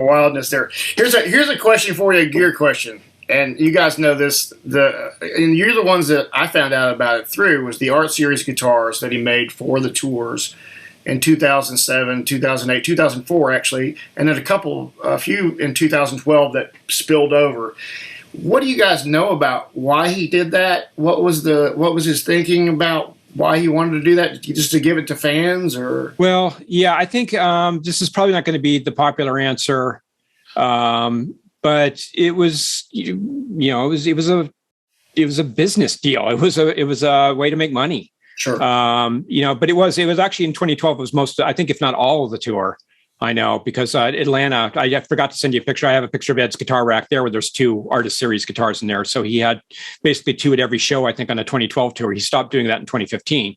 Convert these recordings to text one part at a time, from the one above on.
wildness there. Here's a question for you, a gear question. And you guys know this. And you're the ones that I found out about it through was the Art Series guitars that he made for the tours in 2007, 2008, 2004 actually, and then a few in 2012 that spilled over. What do you guys know about why he did that? What was his thinking about why he wanted to do that? Just to give it to fans, or? Well, yeah, I think this is probably not going to be the popular answer. But it was, it was a business deal. It was a way to make money. Sure. But it was actually in 2012. It was most, I think, if not all of the tour. I know because Atlanta. I forgot to send you a picture. I have a picture of Ed's guitar rack there, where there's 2 Artist Series guitars in there. So he had basically 2 at every show. I think on the 2012 tour. He stopped doing that in 2015.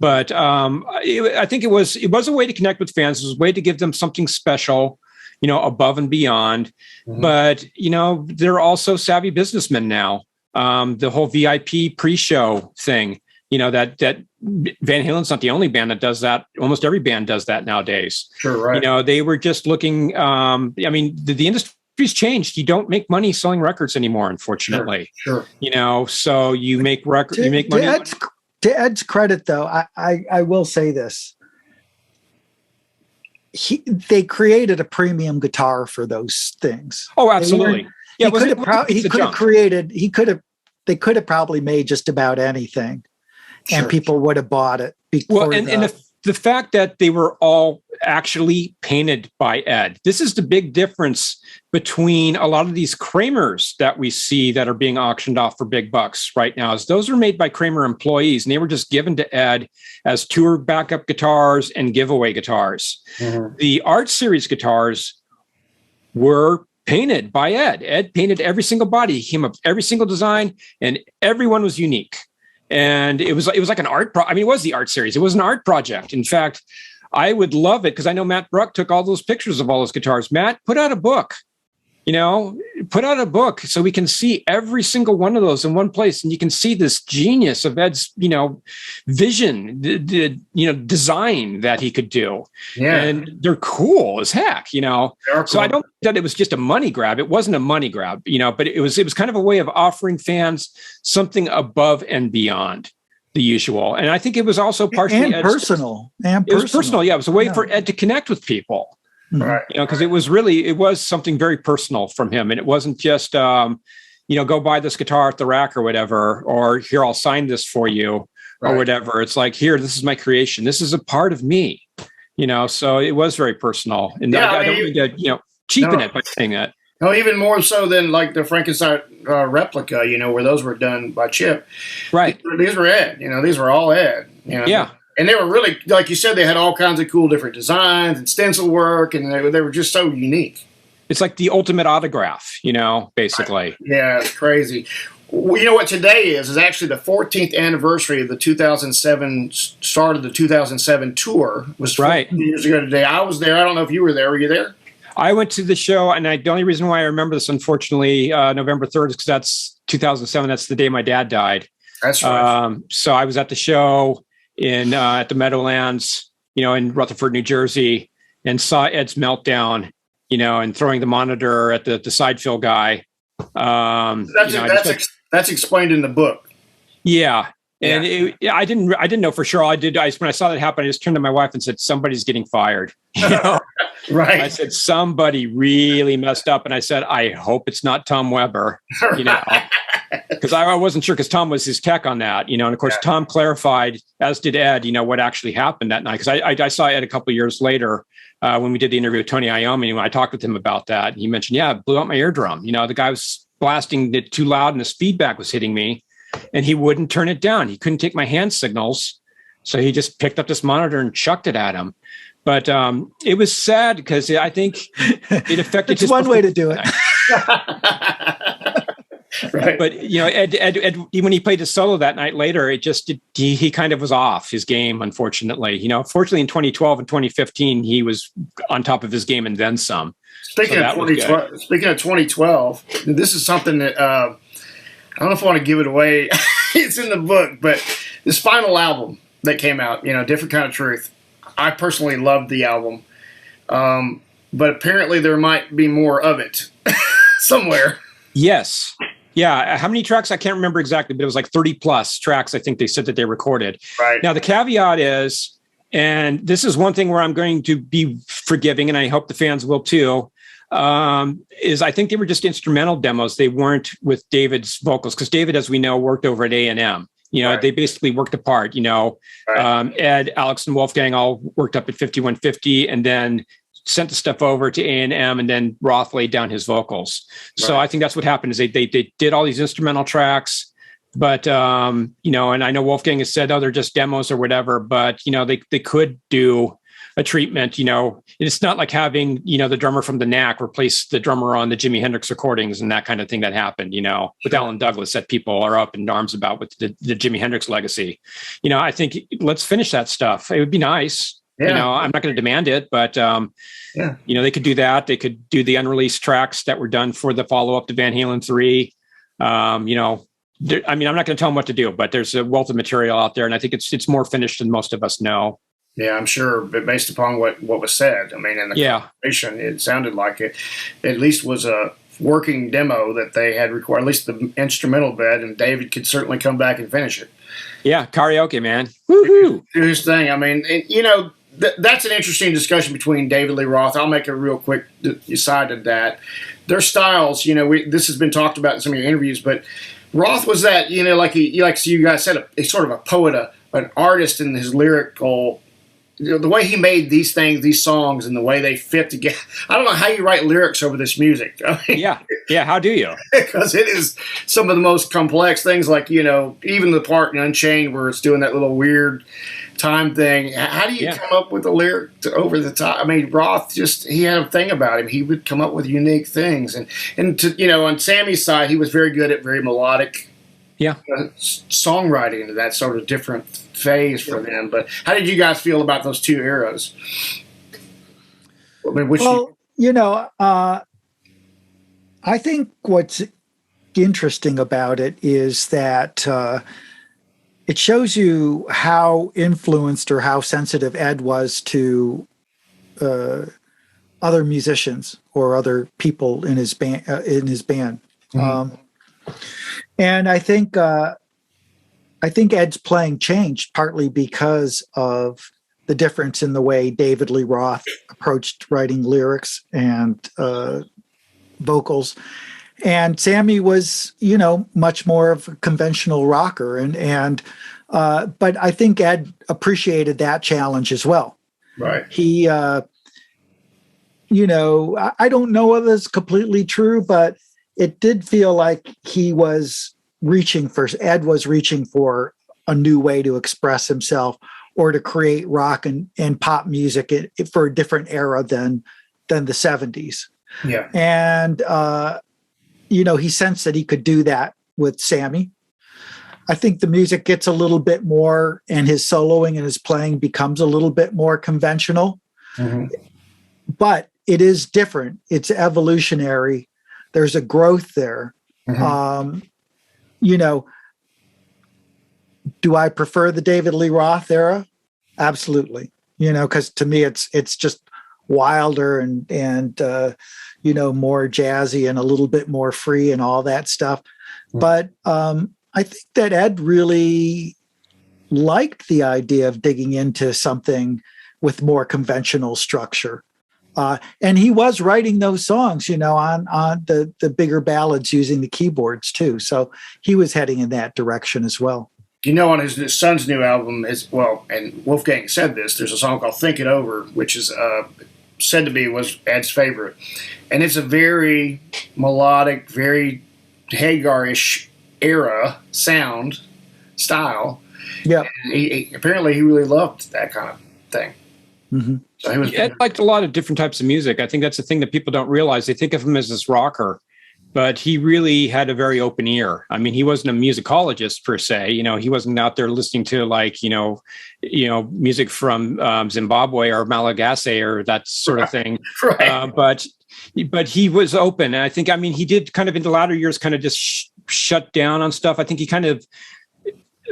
But I think it was a way to connect with fans. It was a way to give them something special, above and beyond. Mm-hmm. But, they're also savvy businessmen now. The whole VIP pre-show thing, that Van Halen's not the only band that does that. Almost every band does that nowadays. Sure, right. They were just looking, the industry's changed. You don't make money selling records anymore, unfortunately. Sure. So you make records, you make money. To Ed's credit, though, I will say this. They created a premium guitar for those things. Oh, absolutely. Yeah, they could have probably made just about anything, sure, and people would have bought it. Well, and the fact that they were all actually painted by Ed. This is the big difference between a lot of these Kramers that we see that are being auctioned off for big bucks right now. Is those are made by Kramer employees, and they were just given to Ed as tour backup guitars and giveaway guitars. Mm-hmm. The Art Series guitars were painted by Ed. Ed painted every single body. He came up with every single design, and everyone was unique. And it was like an art. It was the Art Series. It was an art project. In fact, I would love it because I know Matt Bruck took all those pictures of all those guitars. Matt, put out a book. Put out a book so we can see every single one of those in one place, and you can see this genius of Ed's, vision, the design that he could do. Yeah, and they're cool as heck. Cool. So I don't think that it was just a money grab. It wasn't a money grab, but it was kind of a way of offering fans something above and beyond the usual. And I think it was also partially personal. It was personal. Yeah, it was a way for Ed to connect with people. Right. Because it was something very personal from him. And it wasn't just, go buy this guitar at the rack or whatever, or here, I'll sign this for you or whatever. It's like, here, this is my creation. This is a part of me, so it was very personal. And I don't mean to, cheapen it by saying that. No, even more so than like the Frankenstein replica, where those were done by Chip. Right. These were Ed, these were all Ed. Yeah. And they were really, like you said, they had all kinds of cool different designs and stencil work, and they were just so unique. It's like the ultimate autograph, basically. Yeah, it's crazy. Well, you know what today is actually the 14th anniversary of the 2007 start of the 2007 tour. It was 14 years ago today. I was there. I don't know if you were there. Were you there? I went to the show, and the only reason why I remember this, unfortunately, November 3rd, is because that's 2007. That's the day my dad died. That's right. So I was at the show at the Meadowlands, in Rutherford, New Jersey, and saw Ed's meltdown, and throwing the monitor at the side fill guy. That's explained in the book. Yeah. And I didn't know for sure. When I saw that happen, I just turned to my wife and said, somebody's getting fired. Right. I said, somebody really messed up. And I said, I hope it's not Tom Weber, because I wasn't sure, because Tom was his tech on that, and of course, Tom clarified, as did Ed, what actually happened that night. Because I saw Ed a couple of years later when we did the interview with Tony Iommi, and I talked with him about that. And he mentioned, it blew out my eardrum. The guy was blasting it too loud and his feedback was hitting me, and he wouldn't turn it down. He couldn't take my hand signals. So he just picked up this monitor and chucked it at him. But it was sad because I think it affected his one way to do it. Right. But Ed, when he played his solo that night later, he kind of was off his game, unfortunately. Fortunately in 2012 and 2015, he was on top of his game and then some. Speaking of 2012, this is something that I don't know if I want to give it away. It's in the book, but this final album that came out, Different Kind of Truth. I personally loved the album. but apparently there might be more of it somewhere. Yes. Yeah. How many tracks? I can't remember exactly, but it was like 30 plus tracks. I think they said that they recorded. Right. Now, the caveat is, and this is one thing where I'm going to be forgiving, and I hope the fans will too, is I think they were just instrumental demos. They weren't with David's vocals, because David, as we know, worked over at A&M. Right. They basically worked apart. Right. Ed, Alex, and Wolfgang all worked up at 5150, and then sent the stuff over to A&M, and then Roth laid down his vocals. So Right. I think that's what happened is they did all these instrumental tracks, but, and I know Wolfgang has said, they're just demos or whatever, but, they could do a treatment. It's not like having, the drummer from the Knack replace the drummer on the Jimi Hendrix recordings and that kind of thing that happened, with Alan Douglas, that people are up in arms about with the Jimi Hendrix legacy. I think let's finish that stuff. It would be nice. Yeah. I'm not going to demand it, but, they could do that. They could do the unreleased tracks that were done for the follow-up to Van Halen 3. I'm not going to tell them what to do, but there's a wealth of material out there, and I think it's more finished than most of us know. Yeah, I'm sure, but based upon what was said, in the conversation, it sounded like it at least was a working demo that they had recorded, at least the instrumental bed, and David could certainly come back and finish it. Yeah, karaoke, man. Woohoo! Do his thing. That's an interesting discussion between David Lee Roth. I'll make a real quick aside to that. Their styles, this has been talked about in some of your interviews, but Roth was that, like you guys said, a sort of a poet, an artist in his lyrical. The way he made these things, these songs, and the way they fit together. I don't know how you write lyrics over this music. Yeah. How do you? Because it is some of the most complex things, like, even the part in Unchained where it's doing that little weird time thing. How do you come up with a lyric over the top? Roth he had a thing about him. He would come up with unique things. And on Sammy's side, he was very good at very melodic songwriting into that sort of different phase for them. But how did you guys feel about those two eras? I think what's interesting about it is that it shows you how influenced or how sensitive Ed was to other musicians or other people in his band. Mm-hmm. And I think Ed's playing changed partly because of the difference in the way David Lee Roth approached writing lyrics and vocals. And Sammy was, much more of a conventional rocker. But I think Ed appreciated that challenge as well. Right. He, I don't know whether it's completely true, but it did feel like Ed was reaching for a new way to express himself or to create rock and pop music for a different era than the 70s. Yeah. And, he sensed that he could do that with Sammy. I think the music gets a little bit more, and his soloing and his playing becomes a little bit more conventional. Mm-hmm. But it is different. It's evolutionary. There's a growth there. Mm-hmm. Do I prefer the David Lee Roth era? Absolutely. Because to me, it's just wilder and more jazzy and a little bit more free and all that stuff. Mm-hmm. But I think that Ed really liked the idea of digging into something with more conventional structure. And he was writing those songs, on the bigger ballads using the keyboards too. So he was heading in that direction as well. On his son's new album as well, and Wolfgang said this, there's a song called Think It Over, which is said to be was Ed's favorite. And it's a very melodic, very Hagar-ish era sound style. Yeah. He apparently he really loved that kind of thing. Mm-hmm. So Ed liked a lot of different types of music. I think that's the thing that people don't realize. They think of him as this rocker, but he really had a very open ear. He wasn't a musicologist per se. He wasn't out there listening to music from Zimbabwe or Malagasy or that sort of thing. Right. But he was open. And I think, he did kind of in the latter years kind of just shut down on stuff. I think he kind of,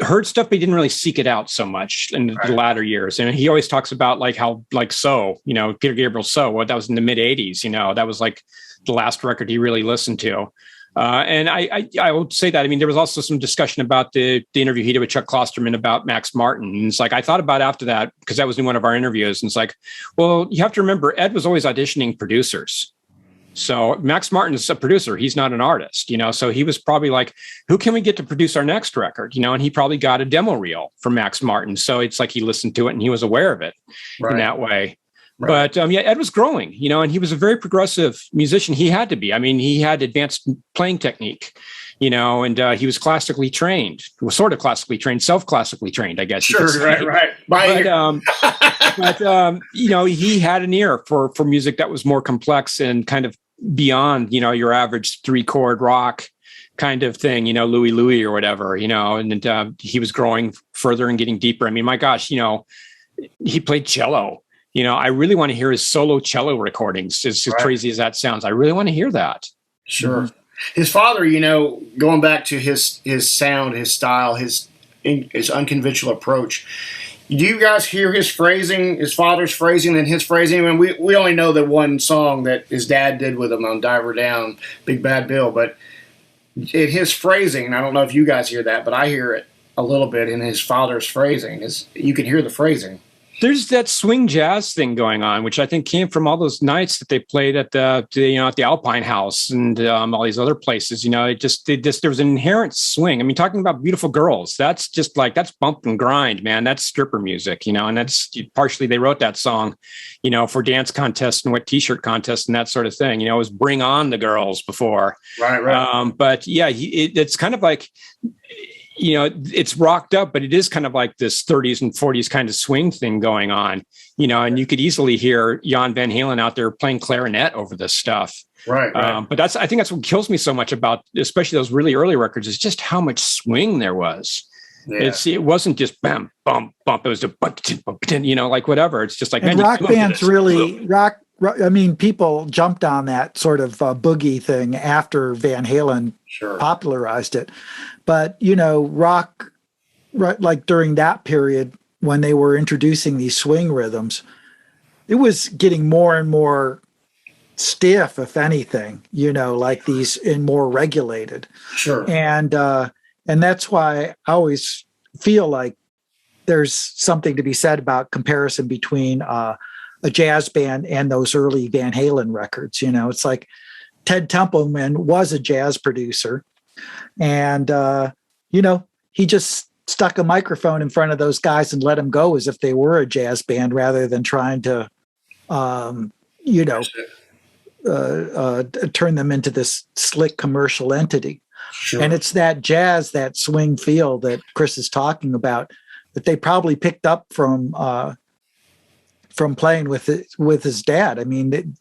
heard stuff, but he didn't really seek it out so much in the latter years. And he always talks about like how, like, Peter Gabriel's well, that was in the mid 80s, that was like the last record he really listened to. And I would say that, I mean, there was also some discussion about the interview he did with Chuck Klosterman about Max Martin. And it's like, I thought about after that, because that was in one of our interviews. And it's like, well, you have to remember, Ed was always auditioning producers. So Max Martin is a producer. He's not an artist, so he was probably like, who can we get to produce our next record? And he probably got a demo reel from Max Martin. So it's like he listened to it and he was aware of it in that way. Right. But Ed was growing, and he was a very progressive musician. He had to be. I mean, he had advanced playing technique, and he was classically trained, sort of classically trained, self-classically trained, I guess. Sure, right. But he had an ear for music that was more complex and kind of beyond, your average 3-chord rock kind of thing, Louie Louie or whatever, and he was growing further and getting deeper. I mean, my gosh, he played cello. I really want to hear his solo cello recordings, as crazy as that sounds. I really want to hear that. Sure. Mm-hmm. His father, going back to his sound, his style, his unconventional approach. Do you guys hear his phrasing, his father's phrasing and his phrasing? I mean, we only know the one song that his dad did with him on Diver Down, Big Bad Bill, but in his phrasing, I don't know if you guys hear that, but I hear it a little bit in his father's phrasing. You can hear the phrasing. There's that swing jazz thing going on, which I think came from all those nights that they played at at the Alpine House and all these other places. There was an inherent swing. I mean, talking about Beautiful Girls, that's bump and grind, man. That's stripper music, and that's partially they wrote that song, for dance contests and wet t-shirt contests and that sort of thing. It was Bring On the Girls before, right. But yeah, it's kind of like. It's rocked up, but it is kind of like this 30s and 40s kind of swing thing going on, and you could easily hear Jan Van Halen out there playing clarinet over this stuff. Right. But I think that's what kills me so much about, especially those really early records, is just how much swing there was. Yeah. It wasn't just bam, bump, bump. It was a bump, like whatever. It's just like, and rock bands really rock. I mean, people jumped on that sort of boogie thing after Van Halen popularized it. But, rock, like during that period when they were introducing these swing rhythms, it was getting more and more stiff, if anything, like these and more regulated. Sure. And that's why I always feel like there's something to be said about comparison between a jazz band and those early Van Halen records. It's like Ted Templeman was a jazz producer. And, he just stuck a microphone in front of those guys and let them go as if they were a jazz band rather than trying to, turn them into this slick commercial entity. Sure. And it's that jazz, that swing feel that Chris is talking about that they probably picked up from playing with his dad. I mean,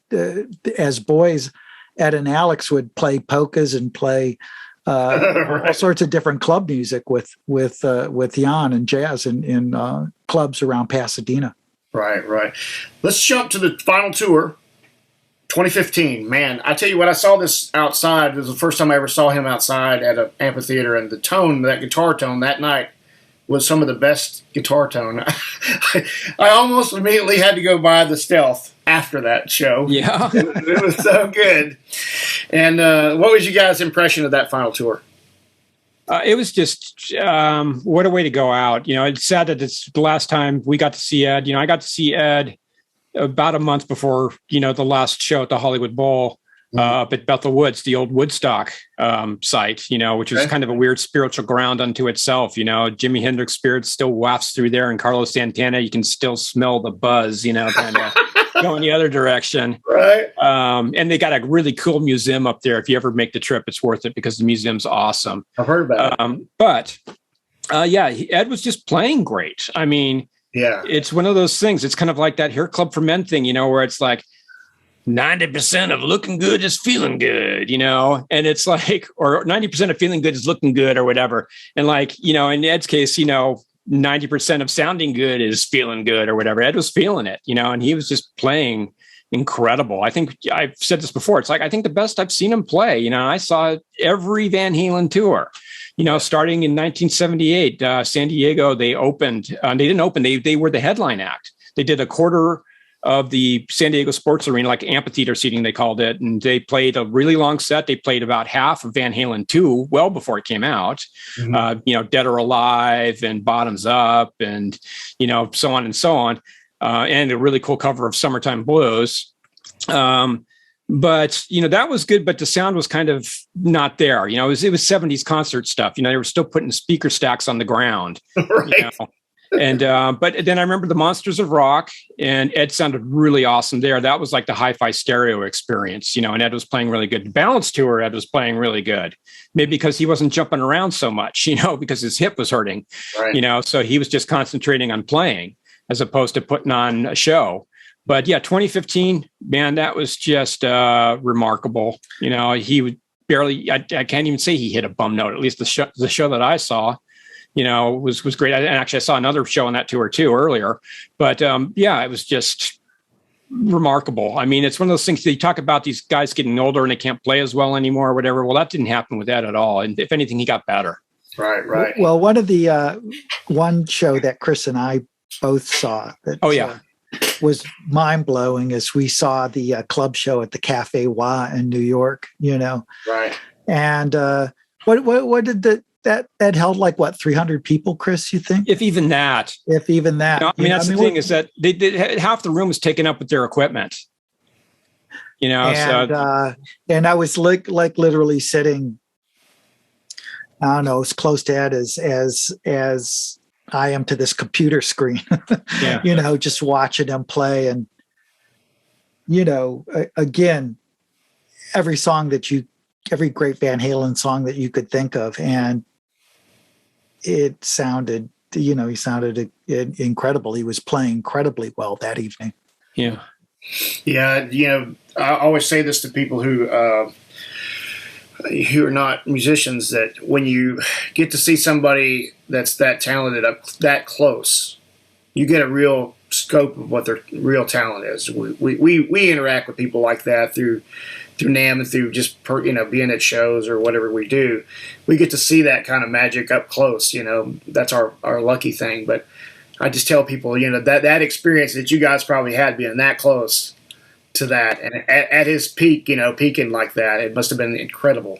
as boys, Ed and Alex would play polkas and play all sorts of different club music with Jan and jazz in clubs around Pasadena. Right. Let's jump to the final tour, 2015. Man, I tell you what, I saw this outside. It was the first time I ever saw him outside at an amphitheater, and the tone, that guitar tone that night was some of the best guitar tone. I almost immediately had to go buy the Stealth after that show. Yeah. It was so good. And what was you guys' impression of that final tour? It was just, what a way to go out. It's sad that it's the last time we got to see Ed. I got to see Ed about a month before, the last show at the Hollywood Bowl. Up at Bethel Woods, the old Woodstock site, which was kind of a weird spiritual ground unto itself. Jimi Hendrix spirit still wafts through there, and Carlos Santana, you can still smell the buzz, kind of going the other direction. Right. And they got a really cool museum up there. If you ever make the trip, it's worth it because the museum's awesome. I've heard about it. But Ed was just playing great. I mean, it's one of those things. It's kind of like that Hair Club for Men thing, where it's like, 90% of looking good is feeling good, and it's like, or 90% of feeling good is looking good or whatever. And like, in Ed's case, 90% of sounding good is feeling good or whatever. Ed was feeling it, and he was just playing, incredible. I think I've said this before. It's like, I think the best I've seen him play. You know, I saw every Van Halen tour, you know, starting in 1978, San Diego, they opened, they didn't open, they were the headline act. They did a quarter of the San Diego Sports Arena, like amphitheater seating, they called it. And they played a really long set. They played about half of Van Halen 2 well before it came out, you know, Dead or Alive and Bottoms Up and, you know, so on and so on. And a really cool cover of Summertime Blues. But, you know, that was good, but the sound was kind of not there. You know, it was 70s concert stuff. You know, they were still putting speaker stacks on the ground. Right. You know? And but then I remember the Monsters of Rock, and Ed sounded really awesome there. That was like the hi-fi stereo experience, you know, and Ed was playing really good. The Balance Tour, Ed was playing really good, maybe because he wasn't jumping around so much, you know, because his hip was hurting, you know, so he was just concentrating on playing as opposed to putting on a show. But yeah, 2015, man, that was just remarkable. You know, he would barely, I can't even say he hit a bum note, at least the show that I saw. You know, was great. And actually, I saw another show on that tour too earlier. But yeah, it was just remarkable. I mean, it's one of those things that you talk about these guys getting older and they can't play as well anymore or whatever. Well, that didn't happen with that at all. And if anything, he got better. Right. Well, one of the one show that Chris and I both saw that was mind blowing is we saw the club show at the Cafe Wah in New York. You know, right. And what did that held like what 300 people, Chris? You think? If even that. You know, I mean, that's the thing is that they did half the room was taken up with their equipment. You know, and I was like literally sitting, I don't know, as close to Ed as I am to this computer screen. You know, just watching him play, and you know, again, every great Van Halen song that you could think of, and it sounded, you know, he sounded incredible. He was playing incredibly well that evening. Yeah. You know, I always say this to people who are not musicians, that when you get to see somebody that's that talented up that close, you get a real scope of what their real talent is. We interact with people like that through NAMM and through just being at shows or whatever we do. We get to see that kind of magic up close. You know, that's our lucky thing. But I just tell people, you know, that experience that you guys probably had being that close to that, and at his peak, you know, peaking like that, it must have been incredible.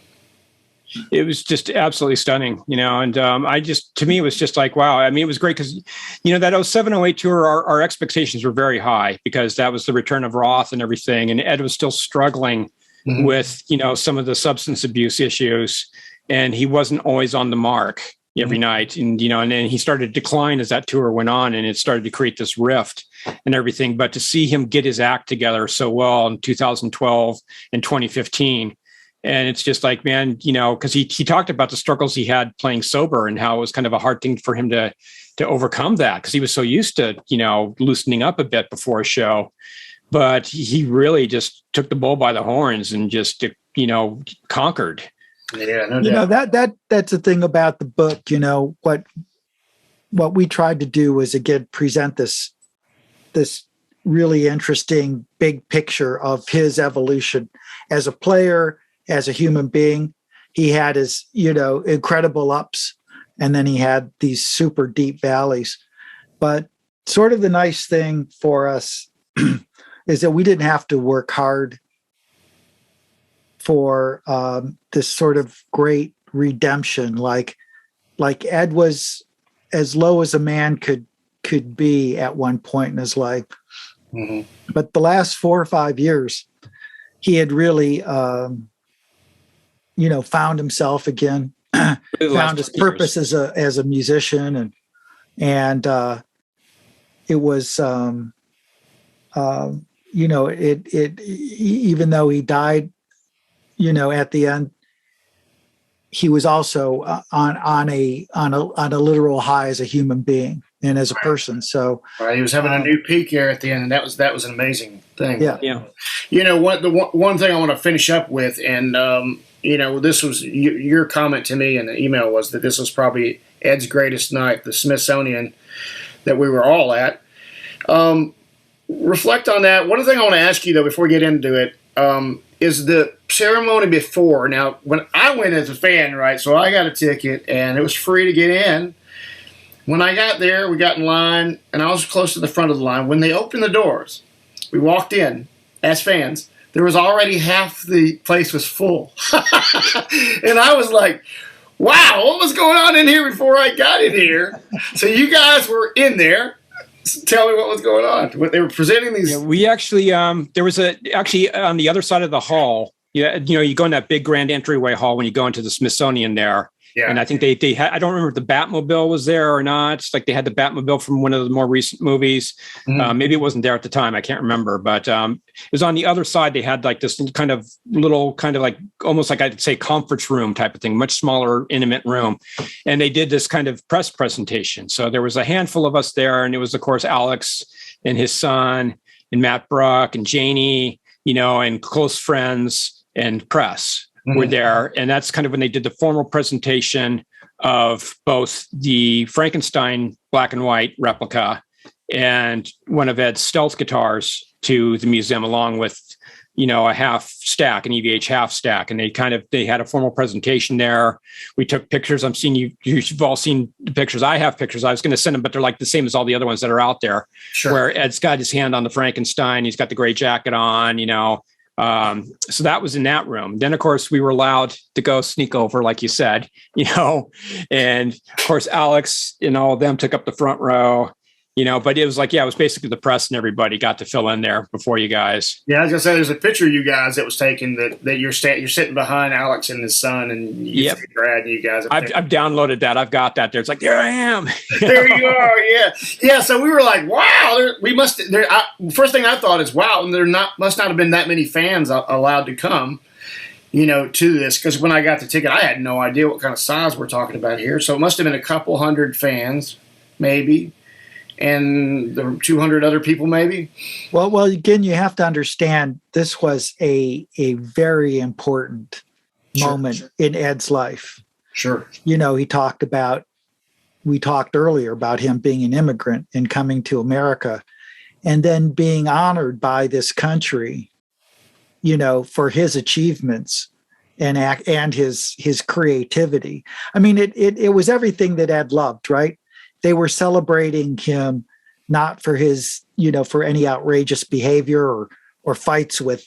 It was just absolutely stunning, you know, and to me, it was just like, wow. I mean, it was great because, you know, that 07-08 tour, our expectations were very high because that was the return of Roth and everything. And Ed was still struggling with, you know, some of the substance abuse issues, and he wasn't always on the mark every night. And, you know, and then he started to decline as that tour went on, and it started to create this rift and everything. But to see him get his act together so well in 2012 and 2015, and it's just like, man, you know, because he talked about the struggles he had playing sober and how it was kind of a hard thing for him to overcome that because he was so used to, you know, loosening up a bit before a show. But he really just took the bull by the horns and just, you know, conquered. Yeah, no doubt. You know, that's the thing about the book. You know, what we tried to do was again present this really interesting big picture of his evolution as a player, as a human being. He had his, you know, incredible ups, and then he had these super deep valleys. But sort of the nice thing for us is that we didn't have to work hard for this sort of great redemption. Like Ed was as low as a man could be at one point in his life. But the last 4 or 5 years, he had really, you know, found himself again, found his purpose as a musician, and it was, you know, it even though he died, you know, at the end, he was also on a literal high as a human being and as a person. So he was having a new peak here at the end, and that was an amazing thing. Yeah. You know what? The one thing I want to finish up with, and you know, this was your comment to me in the email, was that this was probably Ed's greatest night, the Smithsonian that we were all at. reflect on that. One thing I want to ask you though before we get into it is the ceremony before. Now, when I went as a fan, right? So I got a ticket and it was free to get in. When I got there, we got in line, and I was close to the front of the line. When they opened the doors, we walked in as fans. There was already half the place was full. And I was like, wow, what was going on in here before I got in here? So you guys were in there. Tell me what was going on. What they were presenting these. Yeah, we actually, there was actually on the other side of the hall, you go in that big grand entryway hall when you go into the Smithsonian there. Yeah. And I think they had, I don't remember if the Batmobile was there or not. It's like they had the Batmobile from one of the more recent movies. Mm-hmm. Maybe it wasn't there at the time. I can't remember, but it was on the other side. They had like this kind of like, almost like I'd say conference room type of thing, much smaller, intimate room. And they did this kind of press presentation. So there was a handful of us there. And it was, of course, Alex and his son and Matt Bruck and Janie, and close friends and press. Were there, and that's kind of when they did the formal presentation of both the Frankenstein black and white replica and one of Ed's stealth guitars to the museum, along with a half stack, an EVH half stack, and they had a formal presentation there. We took pictures. I'm seeing you've all seen the pictures. I have pictures. I was going to send them, but they're like the same as all the other ones that are out there. Sure. Where Ed's got his hand on the Frankenstein, he's got the gray jacket on, so that was in that room. Then, of course, we were allowed to go sneak over, like you said, and of course, Alex and all of them took up the front row, but it was like, it was basically the press and everybody got to fill in there before you guys. Yeah, I was gonna say there's a picture of you guys that was taken that you're sitting behind Alex and his son, and you Brad and you guys. I've downloaded that. I've got that there. It's like, there I am. There you are. Yeah. So we were like, wow. First thing I thought is, wow, and must not have been that many fans allowed to come, to this, because when I got the ticket, I had no idea what kind of size we're talking about here. So it must have been a couple hundred fans, maybe. And there were 200 other people, maybe. Well, again, you have to understand this was a very important moment in Ed's life. Sure. We talked earlier about him being an immigrant and coming to America, and then being honored by this country, for his achievements and his creativity. I mean, it was everything that Ed loved, right? They were celebrating him not for his, for any outrageous behavior or fights with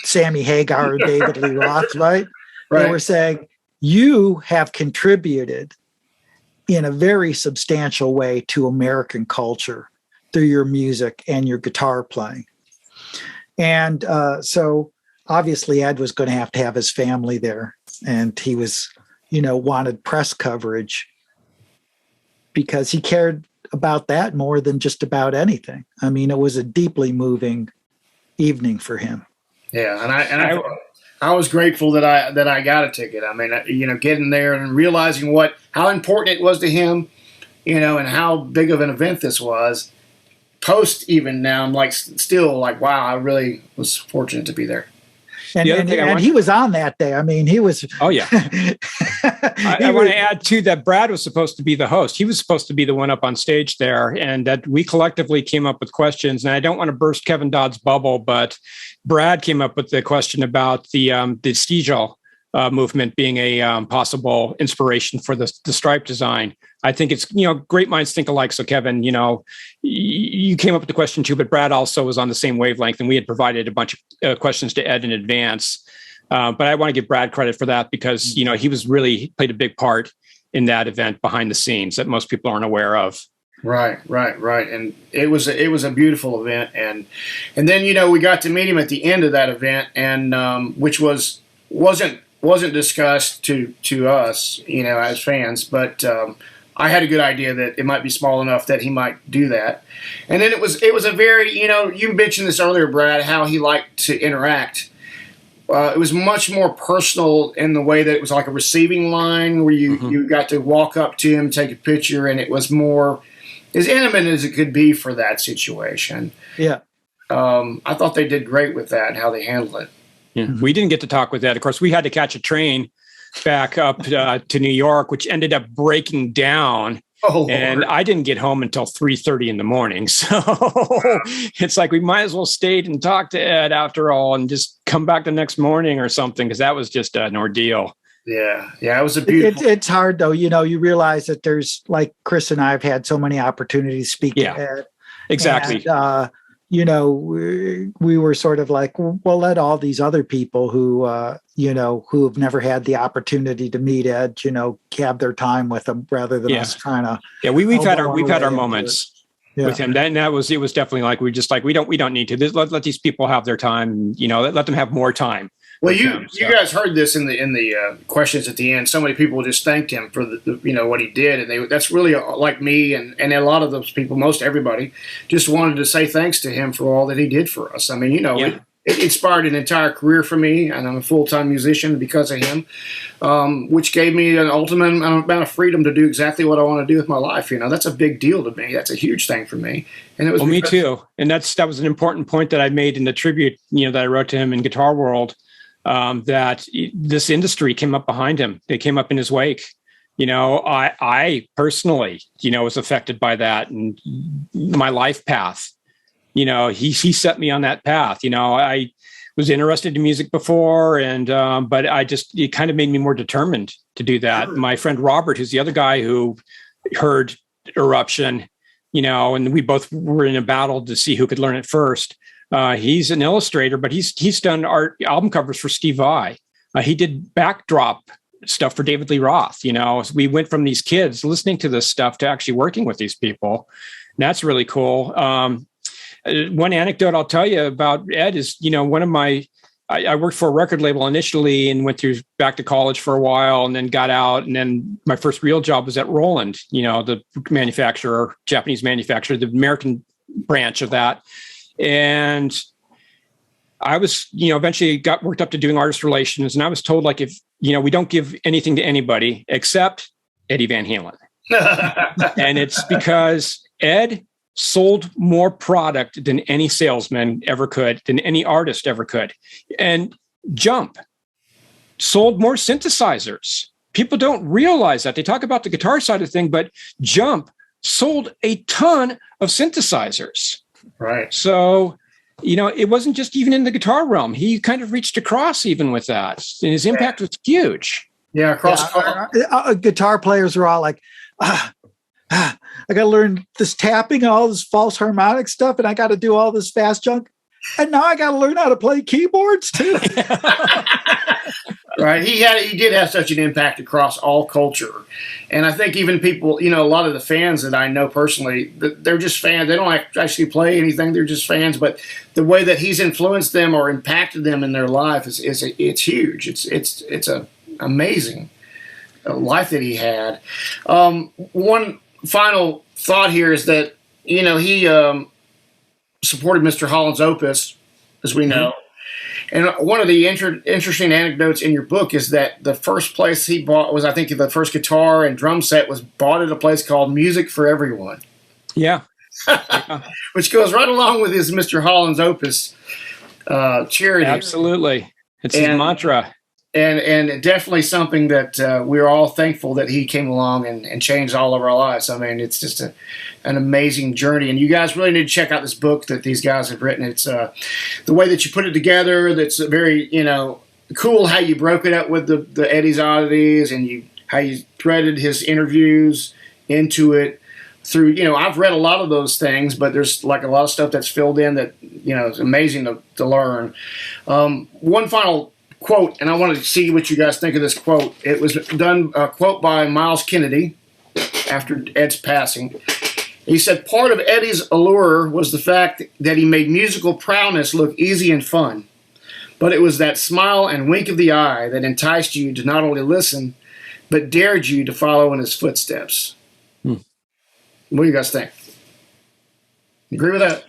Sammy Hagar or David Lee Roth, right? They were saying, you have contributed in a very substantial way to American culture through your music and your guitar playing. And so obviously Ed was going to have his family there, and he was, wanted press coverage, because he cared about that more than just about anything. I mean, it was a deeply moving evening for him. Yeah, and I was grateful that I got a ticket. I mean, getting there and realizing how important it was to him, and how big of an event this was. Post even now, I'm still wow, I really was fortunate to be there. And he was on that day. I mean, he was. Oh, yeah. I want to add, too, that Brad was supposed to be the host. He was supposed to be the one up on stage there, and that we collectively came up with questions. And I don't want to burst Kevin Dodd's bubble, but Brad came up with the question about the Stiegel movement being a possible inspiration for the stripe design. I think it's, great minds think alike. So, Kevin, you came up with the question too, but Brad also was on the same wavelength, and we had provided a bunch of questions to Ed in advance. But I want to give Brad credit for that, because, he played a big part in that event behind the scenes that most people aren't aware of. Right. And it was a beautiful event. And then, we got to meet him at the end of that event, and which wasn't discussed to us, as fans, but I had a good idea that it might be small enough that he might do that. And then it was a very, you mentioned this earlier, Brad, how he liked to interact. It was much more personal in the way that it was like a receiving line where you got to walk up to him, take a picture, and it was more as intimate as it could be for that situation. Yeah. I thought they did great with that and how they handled it. Yeah. We didn't get to talk with that. Of course, we had to catch a train back up to New York, which ended up breaking down Oh, and Lord. I didn't get home until 3:30 in the morning. So it's like we might as well stayed and talk to Ed after all and just come back the next morning or something, because that was just an ordeal. Yeah. It was a beautiful. It's hard though. You realize that there's, like Chris and I have had so many opportunities to speak to Ed. Exactly. And, we were sort of like, well, let all these other people who have never had the opportunity to meet Ed, have their time with him rather than us trying to. Yeah, we've had our moments with him. It was definitely like we don't need to. Let these people have their time. Let them have more time. Well, you guys heard this in the questions at the end. So many people just thanked him for the what he did, and that's really like me and a lot of those people, most everybody, just wanted to say thanks to him for all that he did for us. I mean, it inspired an entire career for me, and I'm a full-time musician because of him, which gave me an ultimate amount of freedom to do exactly what I want to do with my life. That's a big deal to me. That's a huge thing for me. And it was me too. And that was an important point that I made in the tribute, that I wrote to him in Guitar World. That this industry came up behind him. They came up in his wake. I personally, was affected by that and my life path. He set me on that path. I was interested in music before, and but it kind of made me more determined to do that. My friend Robert, who's the other guy who heard Eruption, and we both were in a battle to see who could learn it first. He's an illustrator, but he's done album covers for Steve Vai. He did backdrop stuff for David Lee Roth. So we went from these kids listening to this stuff to actually working with these people. And that's really cool. One anecdote I'll tell you about Ed is, I worked for a record label initially and went back to college for a while and then got out. And then my first real job was at Roland, the Japanese manufacturer, the American branch of that. And I was, eventually got worked up to doing artist relations. And I was told, like, if, we don't give anything to anybody except Eddie Van Halen. And it's because Ed sold more product than any salesman ever could, than any artist ever could. And Jump sold more synthesizers. People don't realize that. They talk about the guitar side of things, but Jump sold a ton of synthesizers. Right. So, it wasn't just even in the guitar realm. He kind of reached across even with that. And his impact was huge. Yeah, across guitar players are all like, I got to learn this tapping and all this false harmonic stuff, and I got to do all this fast junk. And now I got to learn how to play keyboards too. Right. He did have such an impact across all culture. And I think even people, a lot of the fans that I know personally, they're just fans. They don't actually play anything. They're just fans. But the way that he's influenced them or impacted them in their life it's huge. It's a amazing life that he had. One final thought here is that, he supported Mr. Holland's opus, as we know. And one of the interesting anecdotes in your book is that the first place he bought was, I think, the first guitar and drum set was bought at a place called Music for Everyone. Yeah. Which goes right along with his Mr. Holland's opus charity. Absolutely. It's his mantra. And definitely something that we're all thankful that he came along and changed all of our lives. I mean, it's just an amazing journey. And you guys really need to check out this book that these guys have written. It's the way that you put it together. That's very, cool how you broke it up with the Eddie's oddities and how you threaded his interviews into it through, I've read a lot of those things, but there's like a lot of stuff that's filled in that, is amazing to learn. One final quote, and I wanted to see what you guys think of this quote. It was done, a quote by Miles Kennedy after Ed's passing. He said, part of Eddie's allure was the fact that he made musical prowess look easy and fun. But it was that smile and wink of the eye that enticed you to not only listen, but dared you to follow in his footsteps. What do you guys think? Agree with that?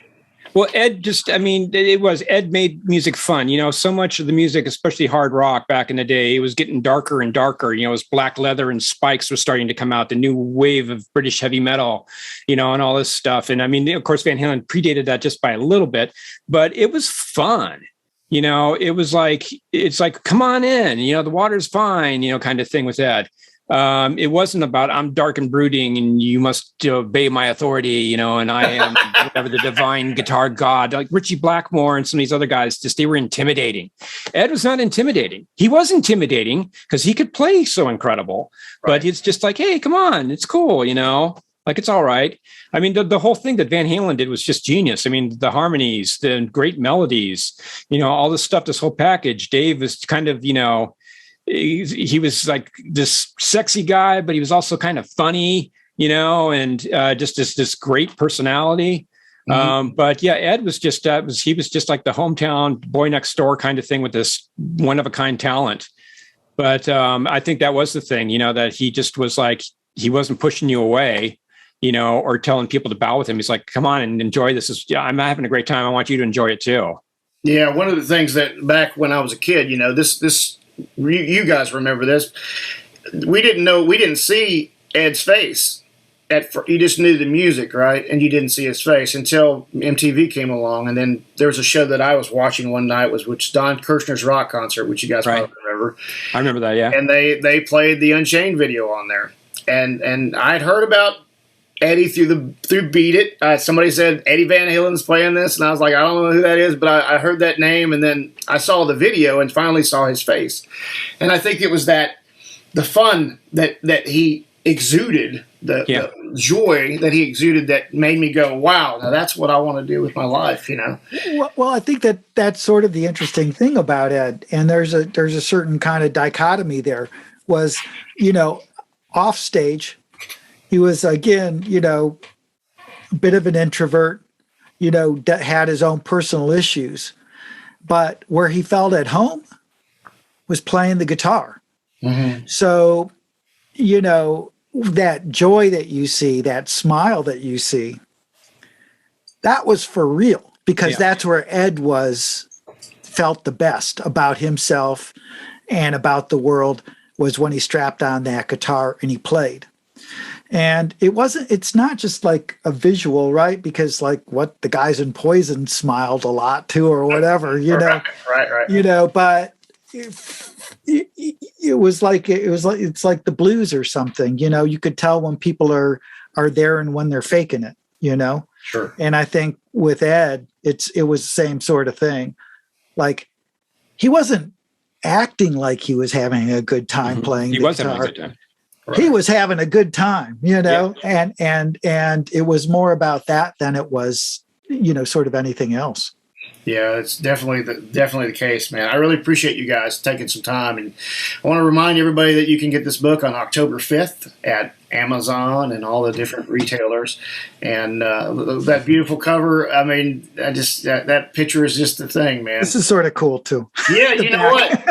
Well, Ed Ed made music fun. So much of the music, especially hard rock back in the day, it was getting darker and darker. It was black leather and spikes was starting to come out, the new wave of British heavy metal, and all this stuff. And of course, Van Halen predated that just by a little bit, but it was fun. It was like, it's like, come on in, the water's fine, kind of thing with Ed. It wasn't about I'm dark and brooding and you must obey my authority, and I am whatever the divine guitar god. Like Richie Blackmore and some of these other guys, they were intimidating. Ed was not intimidating. He was intimidating because he could play so incredible, but it's just like, hey, come on, it's cool, like it's all right. I mean, the whole thing that Van Halen did was just genius. I mean, the harmonies, the great melodies, all this stuff, this whole package. Dave was kind of, he was like this sexy guy, but he was also kind of funny, and just this great personality. Mm-hmm. But yeah, Ed was just he was just like the hometown boy next door kind of thing with this one of a kind talent. But I think that was the thing, that he just was like, he wasn't pushing you away, or telling people to bow with him. He's like, come on and enjoy this. I'm having a great time. I want you to enjoy it too. Yeah. One of the things that back when I was a kid, you guys remember this. We didn't see Ed's face. You just knew the music, right? And you didn't see his face until MTV came along. And then there was a show that I was watching one night, which Don Kirshner's rock concert, which you guys probably remember. I remember that, yeah. And they played the Unchained video on there. And I'd heard about Eddie through Beat It. Somebody said Eddie Van Halen's playing this, and I was like, I don't know who that is, but I heard that name, and then I saw the video and finally saw his face. And I think it was the fun that he exuded, the joy that he exuded that made me go, wow, now that's what I want to do with my life, Well, I think that's sort of the interesting thing about Ed, and there's a certain kind of dichotomy there. Was off stage, he was again, a bit of an introvert, had his own personal issues, but where he felt at home was playing the guitar. Mm-hmm. So, that joy that you see, that smile that you see, that was for real, because that's where Ed felt the best about himself and about the world, was when he strapped on that guitar and he played. And it's not just like a visual, right? Because like what the guys in Poison smiled a lot too, or whatever, Right. But it's like the blues or something, you could tell when people are there and when they're faking it, Sure. And I think with Ed, it was the same sort of thing. Like he wasn't acting like he was having a good time playing the guitar. Having a good time. Right. He was having a good time, and it was more about that than it was, sort of anything else. Yeah, it's definitely the case, man. I really appreciate you guys taking some time, and I want to remind everybody that you can get this book on October 5th at Amazon and all the different retailers. And that beautiful cover, I mean, that picture is just the thing, man. This is sort of cool too. Yeah, you know what?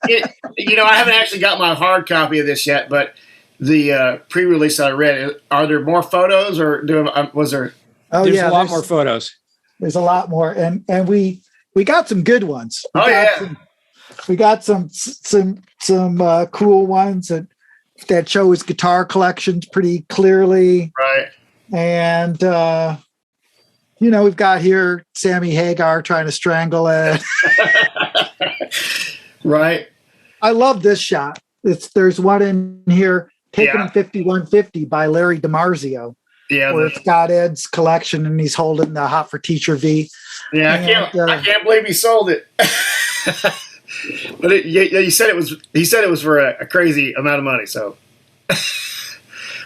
I haven't actually got my hard copy of this yet, but the pre-release that I read, are there more photos, or was there? Oh, there's a lot more photos. There's a lot more, and we got some good ones. We got some cool ones that show his guitar collections pretty clearly. Right. And we've got here Sammy Hagar trying to strangle Ed. Right. I love this shot. There's one in here taken in 5150 by Larry DiMarzio. Yeah, where it's got Ed's collection and he's holding the Hot for Teacher V. Yeah, I can't believe he sold it. But he said it was for a crazy amount of money. So,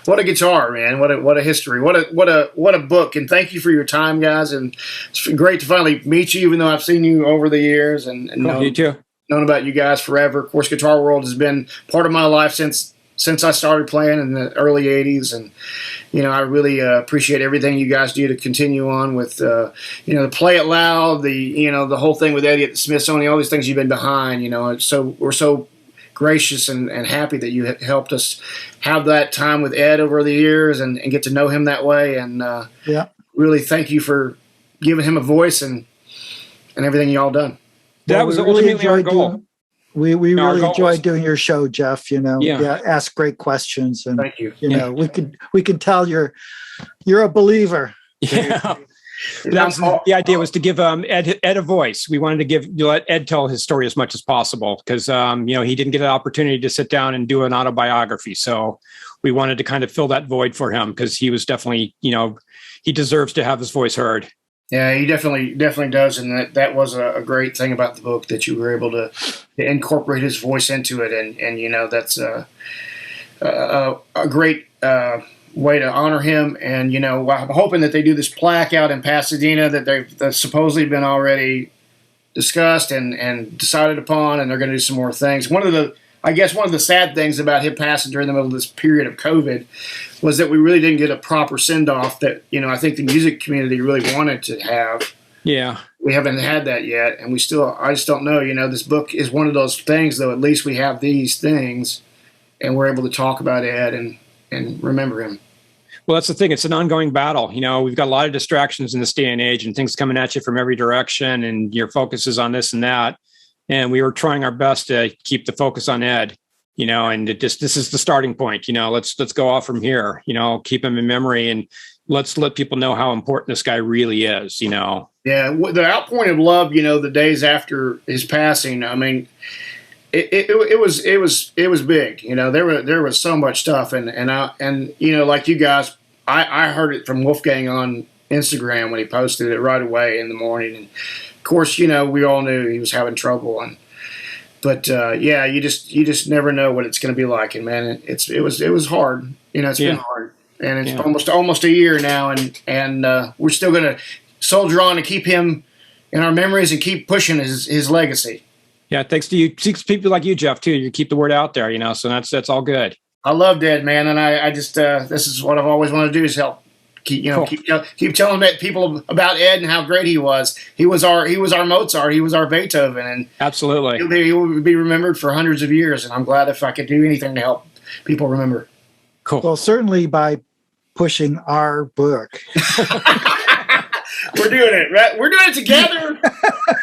what a guitar, man! What a history! What a book! And thank you for your time, guys. And it's great to finally meet you, even though I've seen you over the years and you too. Known about you guys forever. Of course, Guitar World has been part of my life since I started playing in the early 80s. And, I really appreciate everything you guys do to continue on with, the Play It Loud, the whole thing with Eddie at the Smithsonian, all these things you've been behind, So we're so gracious and happy that you helped us have that time with Ed over the years and get to know him that way. And really thank you for giving him a voice and everything y'all done. That was ultimately our goal. We really enjoyed doing your show, Jeff. Ask great questions, and thank you. We can tell you're a believer. Yeah, The idea was to give Ed a voice. We wanted to let Ed tell his story as much as possible because he didn't get an opportunity to sit down and do an autobiography. So we wanted to kind of fill that void for him because he was definitely, he deserves to have his voice heard. Yeah, he definitely does, and that was a great thing about the book that you were able to incorporate his voice into it, and that's a great way to honor him. And I'm hoping that they do this plaque out in Pasadena that's supposedly been already discussed and decided upon, and they're going to do some more things. One of the sad things about him passing during the middle of this period of COVID was that we really didn't get a proper send-off that, I think the music community really wanted to have. Yeah. We haven't had that yet, and I just don't know. This book is one of those things, though. At least we have these things, and we're able to talk about Ed and remember him. Well, that's the thing. It's an ongoing battle. We've got a lot of distractions in this day and age and things coming at you from every direction, and your focus is on this and that. And we were trying our best to keep the focus on Ed, and this is the starting point. Let's go off from here, keep him in memory, and let's let people know how important this guy really is, Yeah, the outpouring of love, the days after his passing, I mean, it was big. There was so much stuff, and like you guys, I heard it from Wolfgang on Instagram when he posted it right away in the morning, and of course, we all knew he was having trouble, but you just never know what it's going to be like, and man, it was hard. It's been hard, and it's almost a year now, and we're still going to soldier on to keep him in our memories and keep pushing his legacy. Yeah, thanks to you, people like you, Jeff, too. You keep the word out there, so that's all good. I love Ed, man, and I just this is what I've always wanted to do is help. Keep telling people about Ed and how great he was. He was our Mozart. He was our Beethoven, and absolutely, he will be remembered for hundreds of years. And I'm glad if I could do anything to help people remember. Cool. Well, certainly by pushing our book. We're doing it, right? We're doing it together.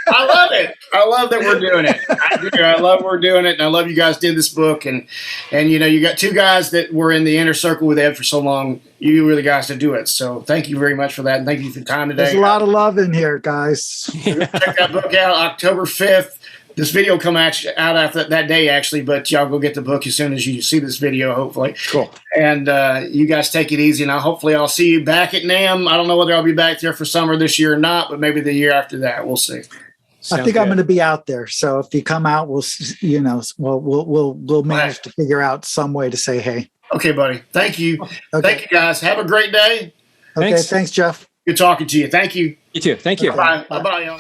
I love it. I love that we're doing it. I do. I love we're doing it, and I love you guys did this book. And you got two guys that were in the inner circle with Ed for so long. You were the guys to do it. So thank you very much for that, and thank you for your time today. There's a lot of love in here, guys. Check that book out, October 5th. This video will come out after that day, actually, but y'all go get the book as soon as you see this video, hopefully. Cool. And you guys take it easy, and hopefully I'll see you back at NAMM. I don't know whether I'll be back there for summer this year or not, but maybe the year after that. We'll see. I think I'm going to be out there, so if you come out, we'll manage to figure out some way to say hey. Okay, buddy. Thank you. Okay. Thank you, guys. Have a great day. Okay, thanks Jeff. Good talking to you. Thank you. You too. Thank you. Bye. Bye, y'all.